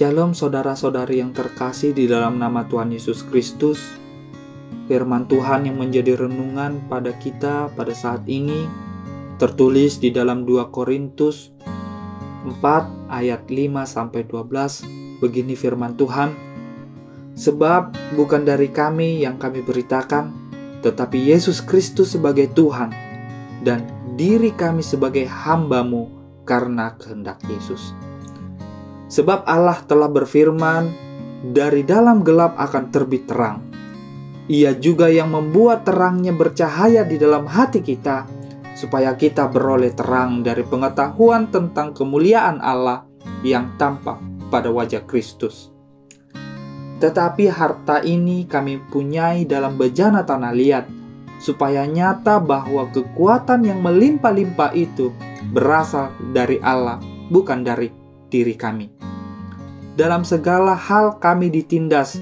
Shalom saudara-saudari yang terkasih di dalam nama Tuhan Yesus Kristus. Firman Tuhan yang menjadi renungan pada kita pada saat ini tertulis di dalam 2 Korintus 4 ayat 5-12. Begini firman Tuhan, "Sebab bukan dari kami yang kami beritakan, tetapi Yesus Kristus sebagai Tuhan, dan diri kami sebagai hamba-Mu karena kehendak Yesus. Sebab Allah telah berfirman, dari dalam gelap akan terbit terang. Ia juga yang membuat terangnya bercahaya di dalam hati kita, supaya kita beroleh terang dari pengetahuan tentang kemuliaan Allah yang tampak pada wajah Kristus. Tetapi harta ini kami punyai dalam bejana tanah liat, supaya nyata bahwa kekuatan yang melimpah-limpah itu berasal dari Allah, bukan dari diri kami. Dalam segala hal kami ditindas,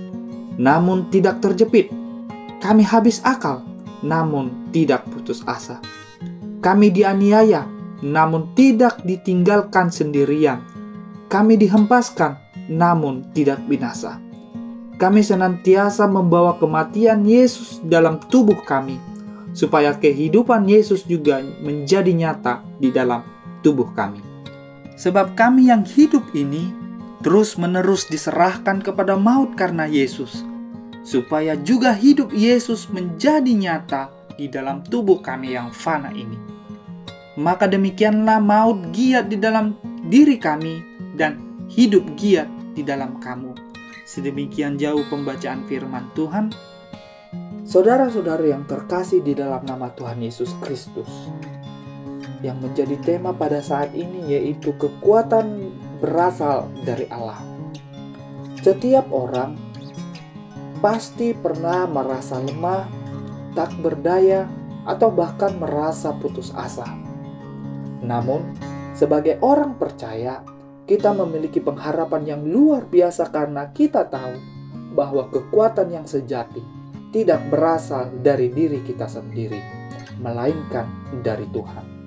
namun tidak terjepit. Kami habis akal, namun tidak putus asa. Kami dianiaya, namun tidak ditinggalkan sendirian. Kami dihempaskan, namun tidak binasa. Kami senantiasa membawa kematian Yesus dalam tubuh kami, supaya kehidupan Yesus juga menjadi nyata di dalam tubuh kami. Sebab kami yang hidup ini terus-menerus diserahkan kepada maut karena Yesus, supaya juga hidup Yesus menjadi nyata di dalam tubuh kami yang fana ini. Maka demikianlah maut giat di dalam diri kami dan hidup giat di dalam kamu." Sedemikian jauh pembacaan firman Tuhan. Saudara-saudara yang terkasih di dalam nama Tuhan Yesus Kristus, yang menjadi tema pada saat ini yaitu kekuatan berasal dari Allah. Setiap orang pasti pernah merasa lemah, tak berdaya, atau bahkan merasa putus asa. Namun, sebagai orang percaya, kita memiliki pengharapan yang luar biasa karena kita tahu bahwa kekuatan yang sejati tidak berasal dari diri kita sendiri, melainkan dari Tuhan.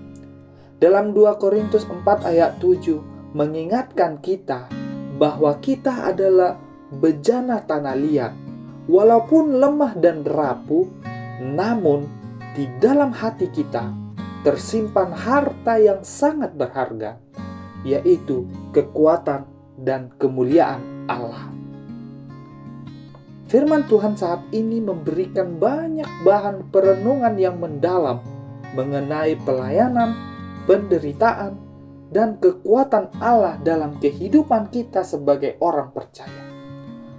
Dalam 2 Korintus 4 ayat 7 mengingatkan kita bahwa kita adalah bejana tanah liat, walaupun lemah dan rapuh, namun di dalam hati kita tersimpan harta yang sangat berharga, yaitu kekuatan dan kemuliaan Allah. Firman Tuhan saat ini memberikan banyak bahan perenungan yang mendalam mengenai pelayanan, penderitaan, dan kekuatan Allah dalam kehidupan kita sebagai orang percaya.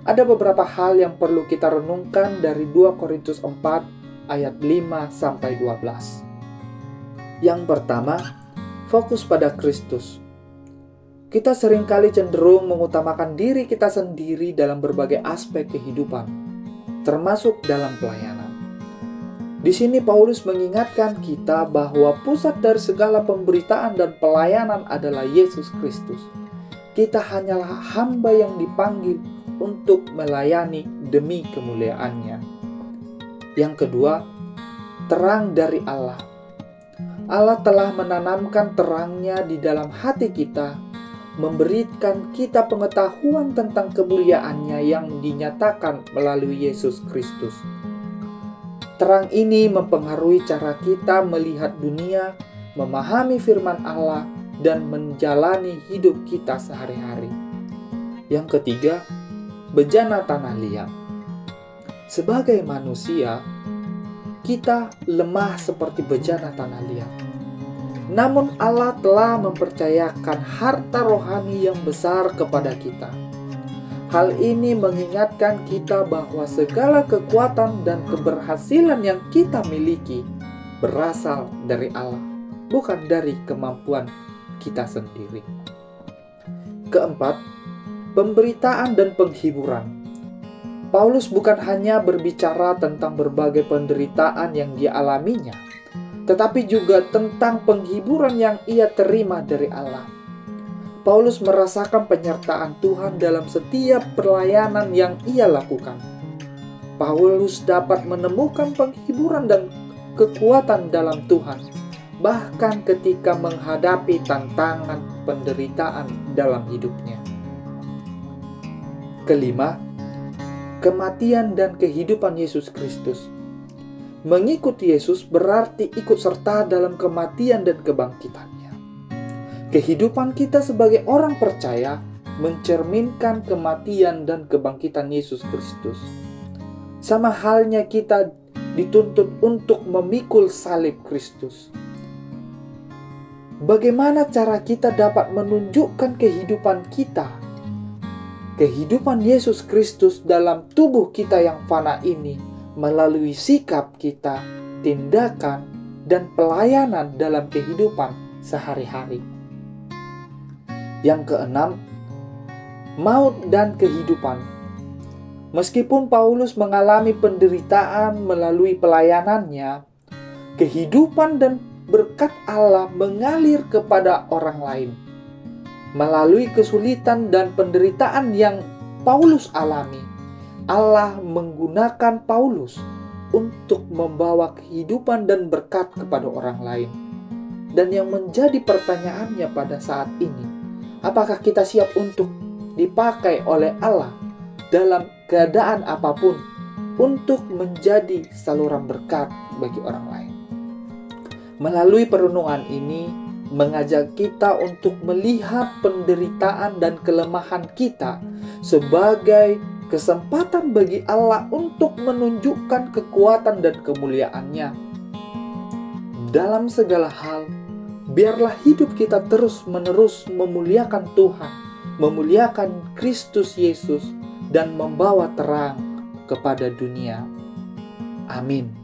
Ada beberapa hal yang perlu kita renungkan dari 2 Korintus 4 ayat 5-12. Yang pertama, fokus pada Kristus. Kita seringkali cenderung mengutamakan diri kita sendiri dalam berbagai aspek kehidupan, termasuk dalam pelayanan. Di sini Paulus mengingatkan kita bahwa pusat dari segala pemberitaan dan pelayanan adalah Yesus Kristus. Kita hanyalah hamba yang dipanggil untuk melayani demi kemuliaannya. Yang kedua, terang dari Allah. Allah telah menanamkan terangnya di dalam hati kita, memberikan kita pengetahuan tentang kemuliaannya yang dinyatakan melalui Yesus Kristus. Terang ini mempengaruhi cara kita melihat dunia, memahami firman Allah, dan menjalani hidup kita sehari-hari. Yang ketiga, bejana tanah liat. Sebagai manusia, kita lemah seperti bejana tanah liat. Namun Allah telah mempercayakan harta rohani yang besar kepada kita. Hal ini mengingatkan kita bahwa segala kekuatan dan keberhasilan yang kita miliki berasal dari Allah, bukan dari kemampuan kita sendiri. Keempat, pemberitaan dan penghiburan. Paulus bukan hanya berbicara tentang berbagai penderitaan yang dia alaminya, tetapi juga tentang penghiburan yang ia terima dari Allah. Paulus merasakan penyertaan Tuhan dalam setiap pelayanan yang ia lakukan. Paulus dapat menemukan penghiburan dan kekuatan dalam Tuhan, bahkan ketika menghadapi tantangan penderitaan dalam hidupnya. Kelima, kematian dan kehidupan Yesus Kristus. Mengikuti Yesus berarti ikut serta dalam kematian dan kebangkitannya. Kehidupan kita sebagai orang percaya mencerminkan kematian dan kebangkitan Yesus Kristus. Sama halnya kita dituntut untuk memikul salib Kristus. Bagaimana cara kita dapat menunjukkan kehidupan kita, kehidupan Yesus Kristus dalam tubuh kita yang fana ini, melalui sikap kita, tindakan, dan pelayanan dalam kehidupan sehari-hari. Yang keenam, maut dan kehidupan. Meskipun Paulus mengalami penderitaan melalui pelayanannya, kehidupan dan berkat Allah mengalir kepada orang lain. Melalui kesulitan dan penderitaan yang Paulus alami, Allah menggunakan Paulus untuk membawa kehidupan dan berkat kepada orang lain. Dan yang menjadi pertanyaannya pada saat ini, apakah kita siap untuk dipakai oleh Allah dalam keadaan apapun untuk menjadi saluran berkat bagi orang lain? Melalui perenungan ini mengajak kita untuk melihat penderitaan dan kelemahan kita sebagai kesempatan bagi Allah untuk menunjukkan kekuatan dan kemuliaan-Nya. Dalam segala hal, biarlah hidup kita terus-menerus memuliakan Tuhan, memuliakan Kristus Yesus, dan membawa terang kepada dunia. Amin.